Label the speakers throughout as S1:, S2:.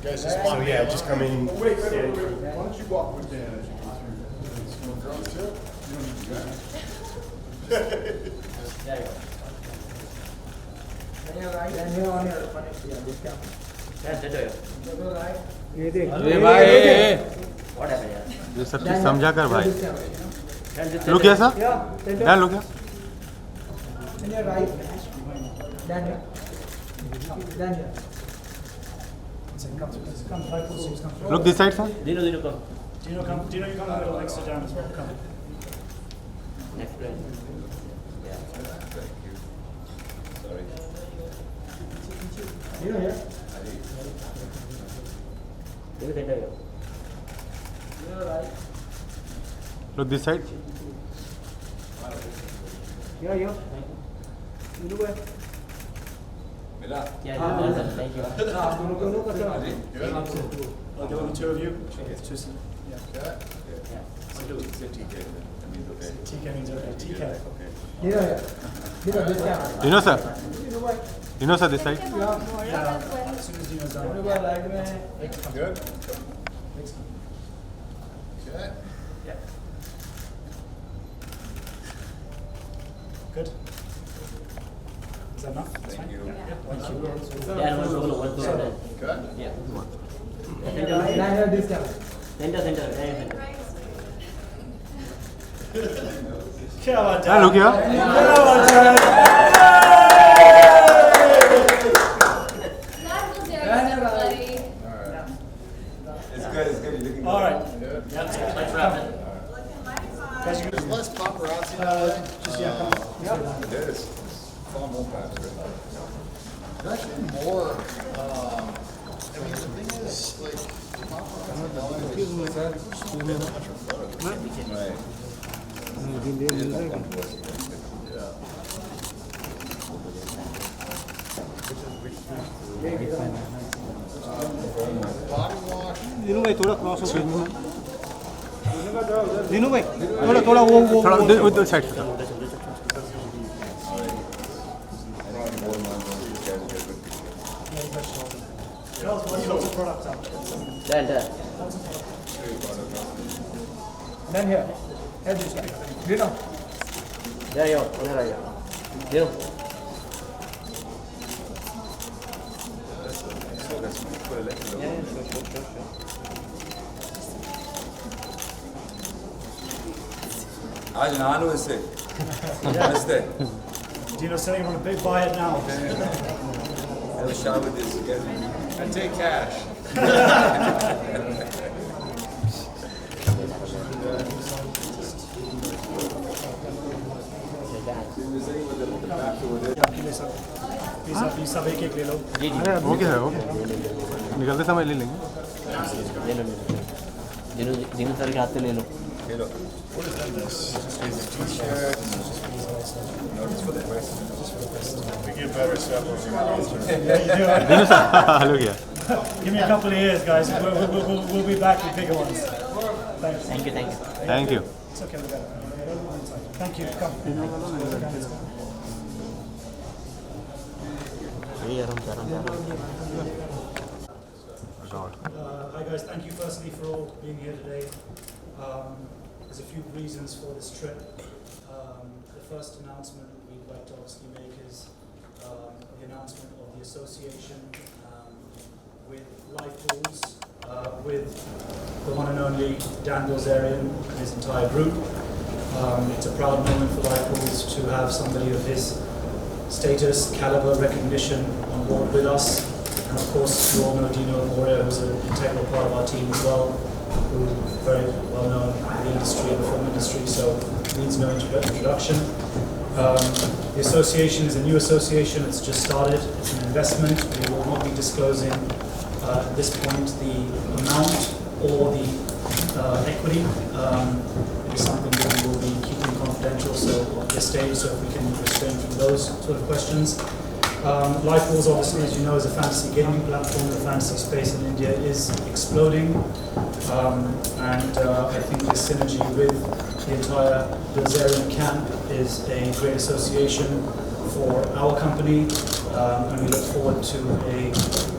S1: Guys, just walk. So yeah, just come in.
S2: Wait. Why don't you walk with Dan as you go through? You want drugs too? You don't need to do that.
S3: There you go.
S4: Then you're right, and you're on your connect here, this camera.
S3: That's it.
S4: You're right.
S5: ये भाई
S3: What happened here?
S5: ये सब चीज समझा कर भाई
S3: Then this
S5: look sir
S4: Yeah, then
S5: Dan look
S4: you're right. Then here. Then here.
S5: Look this side sir
S3: Dino, come.
S6: Dino, you come in the middle, like sit down as well. Come.
S3: Next friend. Yeah.
S4: You know here.
S3: Dino, center here.
S4: You're right.
S5: Look this side
S4: Here. You look where.
S3: Yeah, thank you.
S4: Dono ka sir.
S6: The two of you. It's just, yeah. TK means okay. TK.
S4: Here. Here, this camera.
S5: Dino sir
S4: You know where.
S5: Dino sir this side
S6: As soon as Dino's
S4: You
S6: done.
S4: know where, right में.
S2: Good? Okay.
S6: Yeah. Good. Is that enough? Thank you. Yeah. Thank you.
S3: Yeah, one floor.
S2: Good?
S3: Yeah.
S4: Right here, this camera.
S3: Center.
S6: Come on,
S5: Dan look here
S6: All right.
S3: Let's wrap it.
S6: Guys, you
S2: There's less paparazzi nowadays.
S6: just, yeah, come on.
S2: It is. It's far more faster. There's actually more, I mean, the thing is, like, paparazzi body wash.
S5: Dinu भाई थोड़ा cross हो दिनू भाई थोड़ा वो थोड़ा उधर side से
S6: Girls, what's lots of products out?
S3: Then.
S4: Then here. Here, this camera. You know.
S3: There you go. Where are you? Dino.
S7: आज नानू से नमस्ते
S6: Dino's saying you want a big buy it now.
S7: have a shot with this guys.
S2: And take cash.
S6: Please सब एक ले लो.
S5: अरे okay sir okay निकलते समय ले लेंगे
S3: Dino सर के हाथ से ले लो.
S7: Hello.
S2: We get better stuff when we
S5: Dino sir look here
S6: Give me a couple of years, guys. We'll be back with bigger ones. Thanks.
S3: Thank you.
S5: Thank you
S6: It's okay. We got it. Thank you. Come. Hi guys, thank you firstly for all being here today. There's a few reasons for this trip. The first announcement we'd like to obviously make is the announcement of the association with LivePools, with the one and only Dan Bilzerian and his entire group. It's a proud moment for LivePools to have somebody of his status, caliber, recognition on board with us. And of course, you all know Dino Moria, who's an integral part of our team as well, who's very well known in the industry, the film industry, so needs no introduction. The association is a new association, it's just started, it's an investment. We will not be disclosing at this point the amount or the equity. It is something that we will be keeping confidential at this stage, so if we can refrain from those sort of questions. LivePools, obviously, as you know, is a fantasy gaming platform. The fantasy space in India is exploding, and I think this synergy with the entire Bilzerian camp is a great association for our company, and we look forward to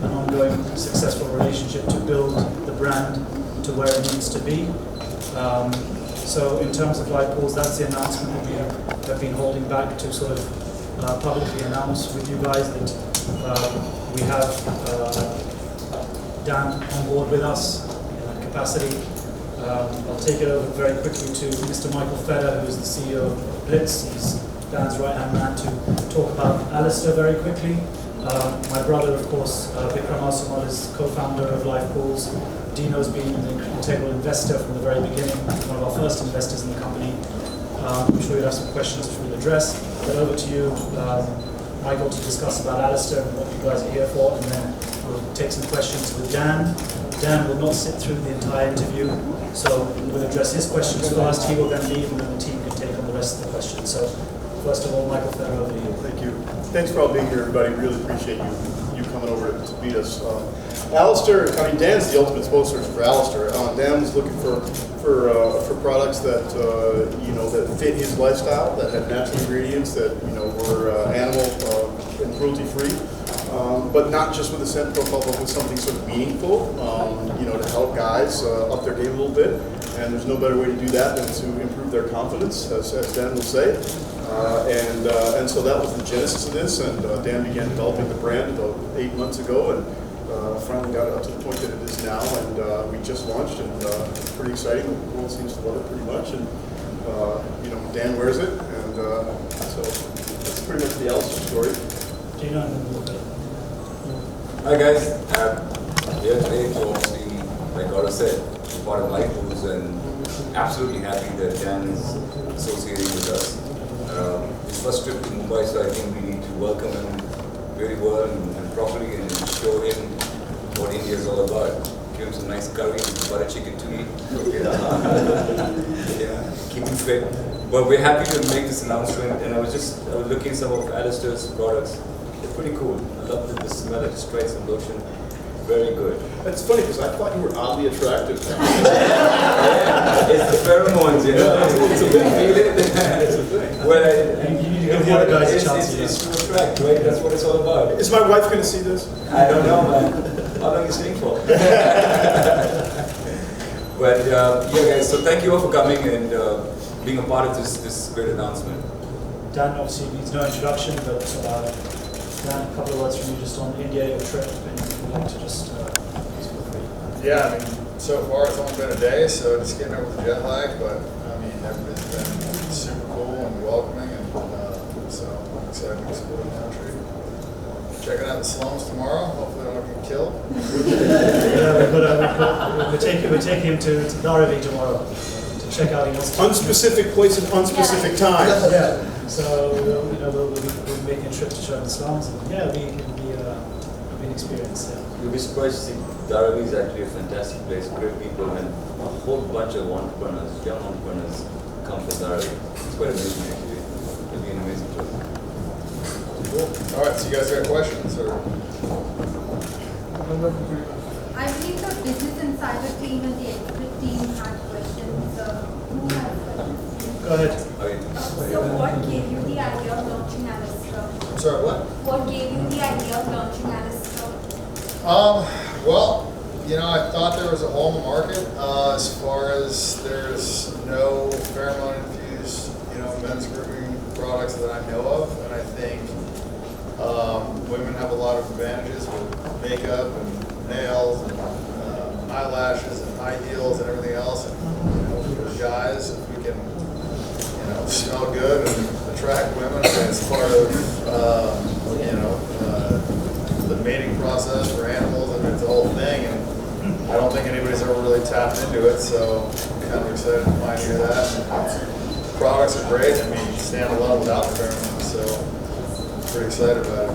S6: an ongoing ongoing successful relationship to build the brand to where it needs to be. So in terms of LivePools, that's the announcement that we have been holding back to sort of publicly announce with you guys that we have Dan on board with us in that capacity. I'll take it over very quickly to Mr. Michael Feder, who is the CEO of Blitz. He's Dan's right-hand man to talk about Alistair very quickly. My brother, of course, Vikram Asamal, is co-founder of LivePools. Dino's been an integral investor from the very beginning, one of our first investors in the company. I'm sure you'll have some questions which we'll address. But over to you, Michael, to discuss about Alistair and what you guys are here for, and then we'll take some questions with Dan. Dan will not sit through the entire interview, so we'll address his questions first. He will then leave, and then the team can take on the rest of the questions. So, first of all, Michael Feder, over to you.
S1: Thank you. Thanks for all being here, everybody. Really appreciate you coming over to meet us. Alistair, I mean, Dan's the ultimate spokesperson for Alistair. Dan was looking for products that that fit his lifestyle, that had natural ingredients, that were animal and cruelty free, but not just with a scent profile, but with something sort of meaningful, to help guys up their game a little bit. And there's no better way to do that than to improve their confidence, as Dan will say. And so that was the genesis of this, and Dan began developing the brand about 8 months ago, and finally got it up to the point that it is now, and we just launched, and it's pretty exciting. The world seems to love it pretty much, and Dan wears it, and so that's pretty much the Alistair story.
S6: Dino, and then we'll go.
S7: Hi guys, here today to obviously, like Gaurav said, part of LivePools, and absolutely happy that Dan is associating with us. His first trip to Mumbai, so I think we need to welcome him very well and properly, and show him what India is all about. Give him some nice curry, butter chicken to eat. Yeah, keep him fit. But we're happy to make this announcement, and I was looking at some of Alistair's products. They're pretty cool. I love the smell. I just tried some lotion. Very good.
S1: It's funny because I thought you were oddly attractive.
S7: Yeah, it's the pheromones, It's a big feeling. It's a thing. Well,
S6: You need to give the other guys a chance.
S7: it's to attract, right? That's what it's all about.
S1: Is my wife going to see this?
S7: I don't know, man. How long are you staying for? But yeah, guys. So thank you all for coming and being a part of this great announcement.
S6: Dan obviously needs no introduction, but Dan, a couple of words from you just on India, your trip, and if you'd like to just feel free.
S2: Yeah, I mean, so far it's only been a day, so just getting over the jet lag, but I mean, everybody's been super cool and welcoming, and so I'm excited to explore the country. Checking out the slums tomorrow. Hopefully, I don't get killed.
S6: We're taking him to Dharavi tomorrow to check out. He wants to
S1: Unspecific place at unspecific time.
S6: Yeah. So we'll be making a trip to show him the slums, and yeah, it'll be an experience. Yeah.
S7: You'll be surprised to see Dharavi is actually a fantastic place, great people, and a whole bunch of entrepreneurs, young entrepreneurs, come from Dharavi. It's quite amazing actually. It'll be an amazing trip.
S2: Cool. All right, so you guys got questions, or?
S8: I believe the Business Insider team and the expert team had questions. Who has questions?
S6: Go ahead.
S7: Okay.
S8: So what gave you the idea of launching Alistair?
S2: I'm sorry, what?
S8: What gave you the idea of launching Alistair?
S2: Well, I thought there was a hole in the market as far as there's no pheromone-infused, men's grooming products that I know of, and I think women have a lot of advantages with makeup and nails and eyelashes and high heels and everything else, and for guys, if we can, smell good and attract women, it's part of the mating process for animals, and it's a whole thing, and I don't think anybody's ever really tapped into it, so I'm kind of excited to pioneer that. The products are great. I mean, you stand alone without the pheromones, so I'm pretty excited about it.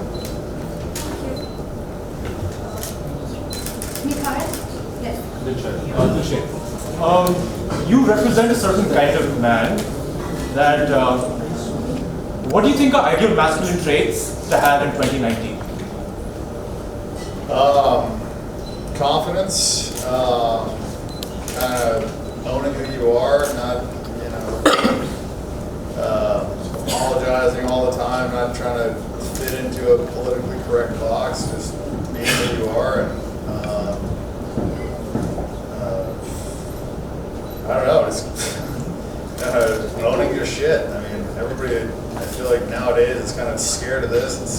S8: Mikhail? Yes.
S9: You represent a certain kind of man that, what do you think are ideal masculine traits to have in 2019?
S2: Confidence, kind of owning who you are, not, apologizing all the time, not trying to fit into a politically correct box, just being who you are, and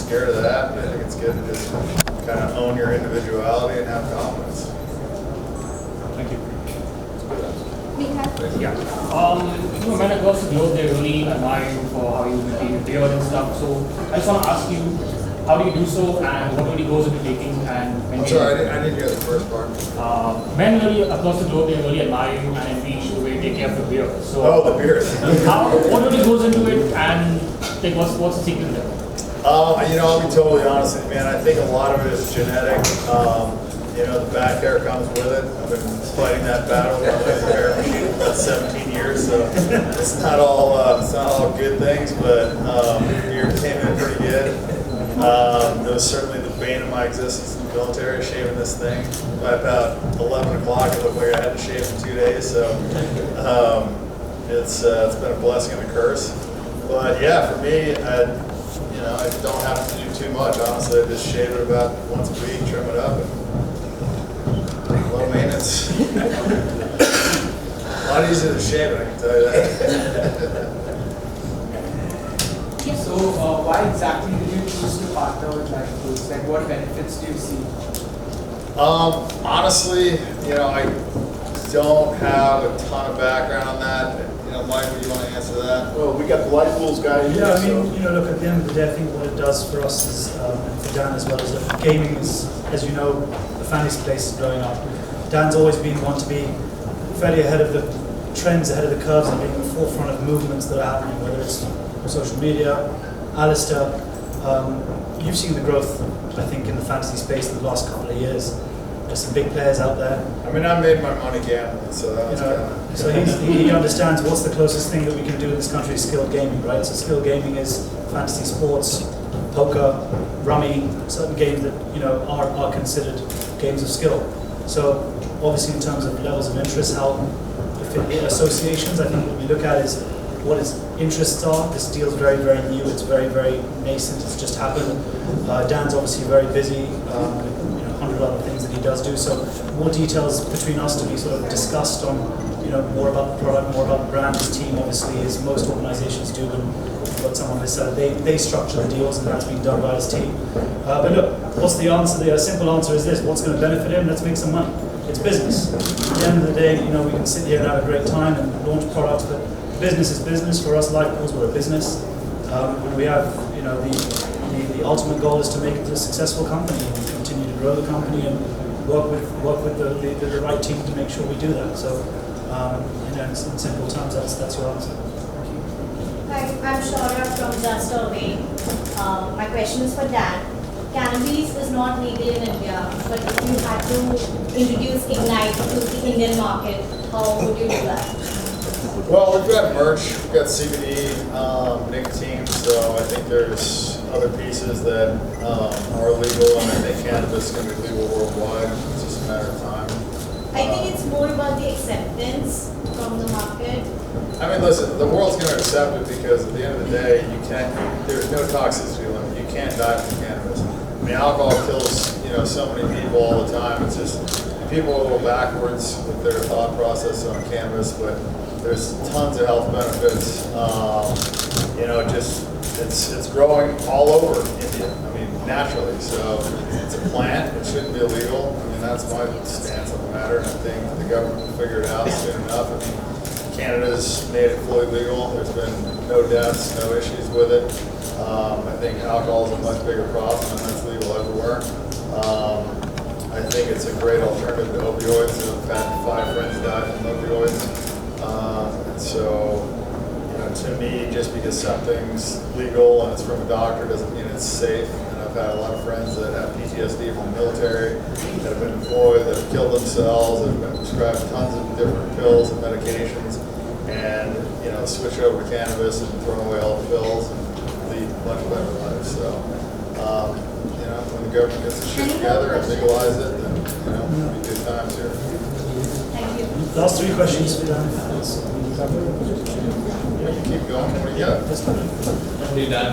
S2: scared of that. I think it's good to just kind of own your individuality and have confidence.
S9: Thank you.
S8: We have
S9: Yeah. When across the globe, they really admire you for how you maintain your beard and stuff. So I just want to ask you, how do you do so, and what really goes into taking and
S2: I'm
S9: maintaining?
S2: sorry, I didn't hear the first part.
S9: Men really across the globe, they really admire you and envy the way you take care of your beard. So
S2: Oh, the beard.
S9: what really goes into it, and like, what's the secret there?
S2: You know, I'll be totally honest with you, man. I think a lot of it is genetic. You know, the back hair comes with it. I've been fighting that battle with my laser hair machine for about 17 years, so it's not all good things, but the beard came in pretty good. It was certainly the bane of my existence in the military, shaving this thing. By about 11 o'clock, it looked like I had to shave in 2 days, so it's been a blessing and a curse. But yeah, for me, I don't have to do too much. Honestly, I just shave it about once a week, trim it up, and low maintenance. A lot easier to shave it, I can tell you that.
S10: So, why exactly did you choose to partner with LivePools? Like, what benefits do you see?
S2: Honestly, you know, I don't have a ton of background on that. You know, Mike, do you want to answer that?
S1: Well, we got the LivePools guy here.
S6: Yeah, I
S1: so-
S6: mean, look, at the end of the day, I think what it does for us is, and for Dan as well, is that gaming is, as you know, the fantasy space is growing up. Dan's always been one to be fairly ahead of the trends, ahead of the curves, and being at the forefront of movements that are happening, whether it's social media. Alistair, you've seen the growth, I think, in the fantasy space in the last couple of years. There's some big players out there.
S2: I mean, I made my money gambling, so that was
S6: So he understands what's the closest thing that we can do in this country is skilled gaming, right? So skilled gaming is fantasy sports, poker, rummy, certain games that are considered games of skill. So obviously in terms of levels of interest, how associations, I think what we look at is what his interests are. This deal's very, very new. It's very, very nascent. It's just happened. Dan's obviously very busy. 100 other things that he does do. So more details between us to be sort of discussed on, more about the product, more about the brand. His team obviously, as most organizations do, when you've got someone this side, they structure the deals, and that's being done by his team. But look, what's the answer? The simple answer is this: what's going to benefit him? Let's make some money. It's business. At the end of the day, we can sit here and have a great time and launch products, but business is business. For us, LivePools, we're a business. And we have, the ultimate goal is to make it a successful company and continue to grow the company and work with the right team to make sure we do that. So, in simple terms, that's your answer.
S11: Hi, I'm Shaura from Just Away. My question is for Dan. Cannabis is not legal in India, but if you had to introduce Ignite to the Indian market, how would you do that?
S2: Well, we've got merch, we've got CBD, nicotine, so I think there's other pieces that are legal, and I think cannabis is going to be legal worldwide. It's just a matter of time.
S11: I think it's more about the acceptance from the market.
S2: I mean, listen, the world's going to accept it because at the end of the day, there's no toxicity limit. You can't die from cannabis. I mean, alcohol kills, so many people all the time. It's just people are a little backwards with their thought process on cannabis, but there's tons of health benefits. It's growing all over India. I mean, naturally. So it's a plant. It shouldn't be illegal. I mean, that's my stance on the matter. And I think the government will figure it out soon enough. I mean, Canada's made it fully legal. There's been no deaths, no issues with it. I think alcohol is a much bigger problem, and that's legal everywhere. I think it's a great alternative to opioids. I've had 5 friends die from opioids. And so, to me, just because something's legal and it's from a doctor doesn't mean it's safe. And I've had a lot of friends that have PTSD from the military, that have been employed, that have killed themselves, that have been prescribed tons of different pills and medications, and switch over to cannabis and throw away all the pills and lead a much better life. So, when the government gets the shit together and legalize it, then it'll be good times here.
S11: Thank you.
S6: Last 3 questions for Dan.
S2: Yeah, you keep going. What do you got?
S12: Hey Dan,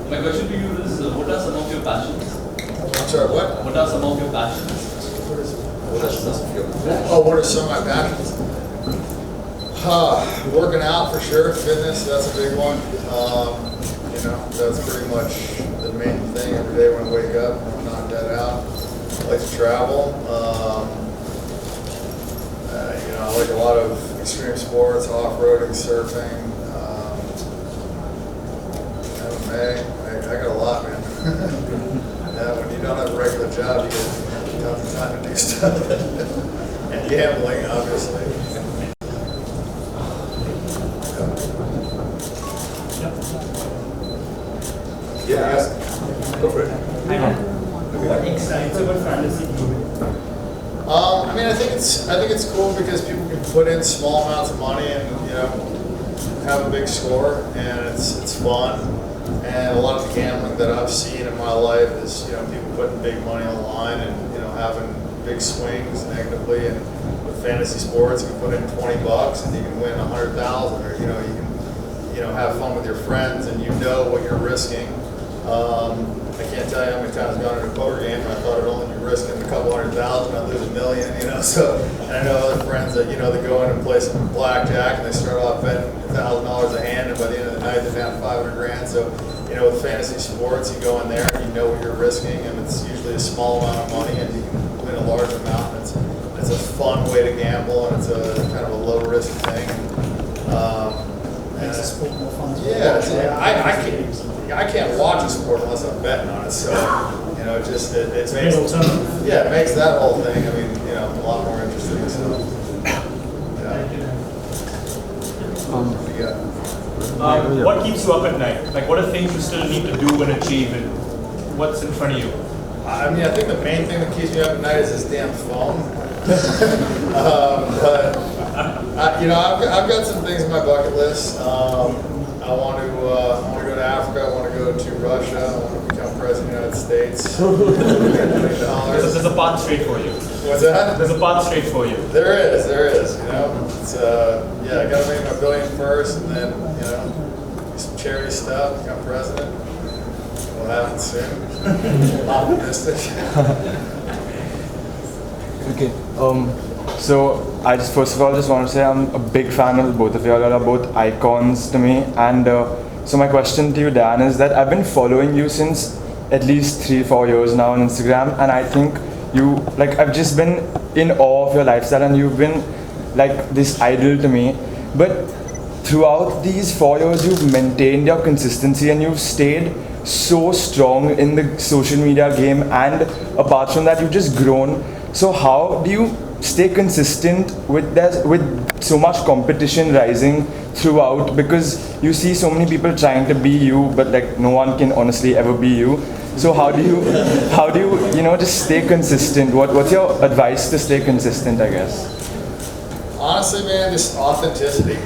S12: my question to you is, what are some of your passions?
S2: I'm sorry, what?
S12: What are some of your passions?
S2: What are some of my passions? Working out for sure, fitness, that's a big one. That's pretty much the main thing every day when I wake up. I want to knock that out. I like to travel. I like a lot of extreme sports, off-roading, surfing, MMA. I got a lot, man. When you don't have a regular job, you get tons of time to do stuff. And gambling, obviously.
S7: Yeah, yes. Go for it.
S6: What excites you about fantasy gaming?
S2: I think it's cool because people can put in small amounts of money and have a big score, and it's fun. And a lot of the gambling that I've seen in my life is people putting big money on the line and having big swings negatively. And with fantasy sports, you can put in $20 and you can win 100,000, or you can have fun with your friends and what you're risking. I can't tell you how many times I've gone into a poker game and I thought I'd only be risking a couple 100,000, I'd lose $1 million, So, and I know other friends that, they go in and play some blackjack and they start off betting $1,000 a hand, and by the end of the night they're down 500 grand. So, with fantasy sports, you go in there and you know what you're risking, and it's usually a small amount of money and you can win a large amount. It's a fun way to gamble, and it's a kind of a low risk thing.
S6: Makes the sport more fun to
S2: watch.
S6: Yeah,
S2: I can't watch a sport unless I'm betting on it. So, it makes it makes that whole thing. a lot more interesting. So,
S12: What keeps you up at night? Like, what are things you still need to do and achieve, and what's in front of you?
S2: I think the main thing that keeps me up at night is this damn phone. I've got some things on my bucket list. I want to go to Africa. I want to go to Russia. I want to become president of the United States.
S12: There's a path straight for you.
S2: What's that?
S12: There's a path straight for you.
S2: There is. It's I got to make my billion first, and then do some charity stuff. Become president. Will happen soon. Optimistic.
S13: Okay. So I just first of all just want to say I'm a big fan of both of you. You all are both icons to me. And so my question to you, Dan, is that I've been following you since at least 3-4 years now on Instagram, and I think I've just been in awe of your lifestyle, and you've been like this idol to me. But throughout these 4 years, you've maintained your consistency and you've stayed so strong in the social media game, and apart from that, you've just grown. So how do you stay consistent with so much competition rising throughout? Because you see so many people trying to be you, but no one can honestly ever be you. So how do you just stay consistent? What's your advice to stay consistent, I guess?
S2: Honestly, man, just authenticity.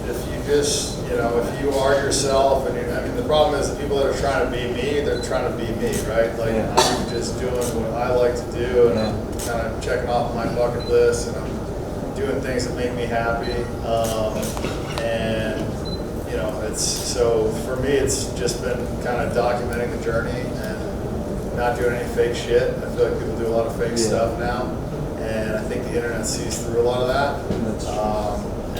S2: If you just, if you are yourself, and the problem is the people that are trying to be me, they're trying to be me, right? I'm just doing what I like to do, and I'm kind of checking off my bucket list, and I'm doing things that make me happy. So for me, it's just been kind of documenting the journey and not doing any fake shit. I feel like people do a lot of fake stuff now, and I think the internet sees through a lot of that.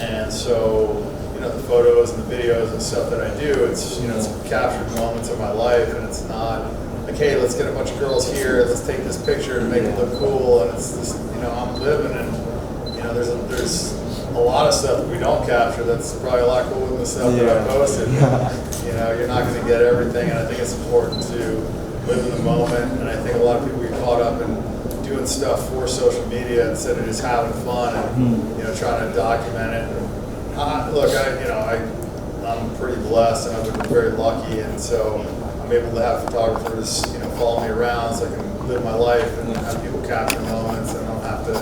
S2: And so, the photos and the videos and stuff that I do, it's it's captured moments of my life, and it's not like, hey, let's get a bunch of girls here, let's take this picture and make it look cool, and it's just, I'm living, and there's a lot of stuff that we don't capture that's probably a lot cooler than the stuff that I posted. You're not going to get everything, and I think it's important to live in the moment, and I think a lot of people get caught up in doing stuff for social media instead of just having fun and trying to document it. I'm pretty blessed, and I've been very lucky, and so I'm able to have photographers follow me around so I can live my life and have people capture moments, and I don't have to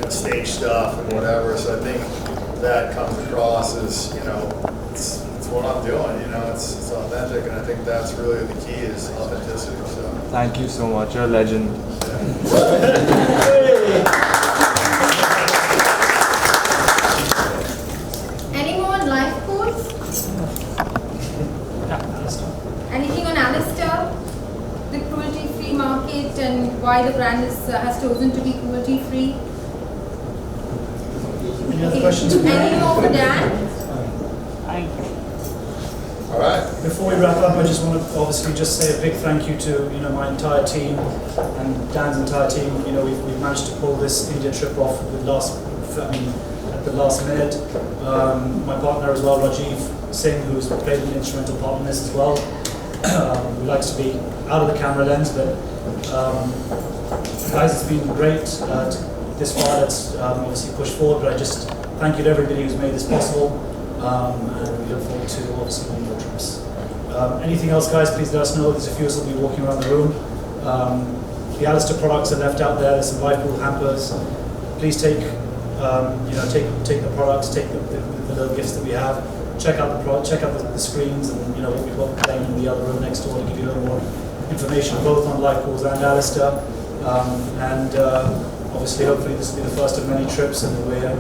S2: stage stuff and whatever. So I think that comes across as it's what I'm doing. It's authentic, and I think that's really the key is authenticity. So
S13: thank you so much. You're a legend.
S8: Any more on LivePools? Anything on Alistair? The cruelty-free market and why the brand has chosen to be cruelty-free?
S6: Any other questions?
S8: Any more for Dan?
S2: All right.
S6: Before we wrap up, I just want to obviously just say a big thank you to my entire team and Dan's entire team. We've managed to pull this India trip off at the last minute. My partner as well, Rajiv Singh, who's played an instrumental part in this as well. Who likes to be out of the camera lens, but guys, it's been great this far. Let's obviously push forward, but I just thank you to everybody who's made this possible, and we look forward to obviously many more trips. Anything else, guys, please let us know. There's a few of us will be walking around the room. The Alistair products are left out there. There's some LivePools hampers. Please take the products, take the little gifts that we have. Check out the screens and what we've got playing in the other room next door to give you a little more information both on LivePools and Alistair. Obviously, hopefully, this will be the first of many trips, and we're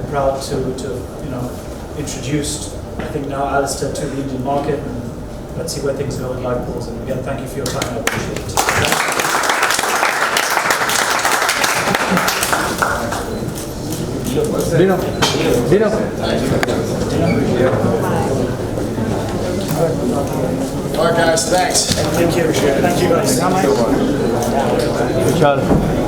S6: proud to introduced, I think now, Alistair to the Indian market, and let's see where things go with LivePools. And again, thank you for your time. I appreciate it.
S4: Dino.
S2: All right, guys, thanks.
S6: Thank you. Thank you, guys.
S5: Vishal.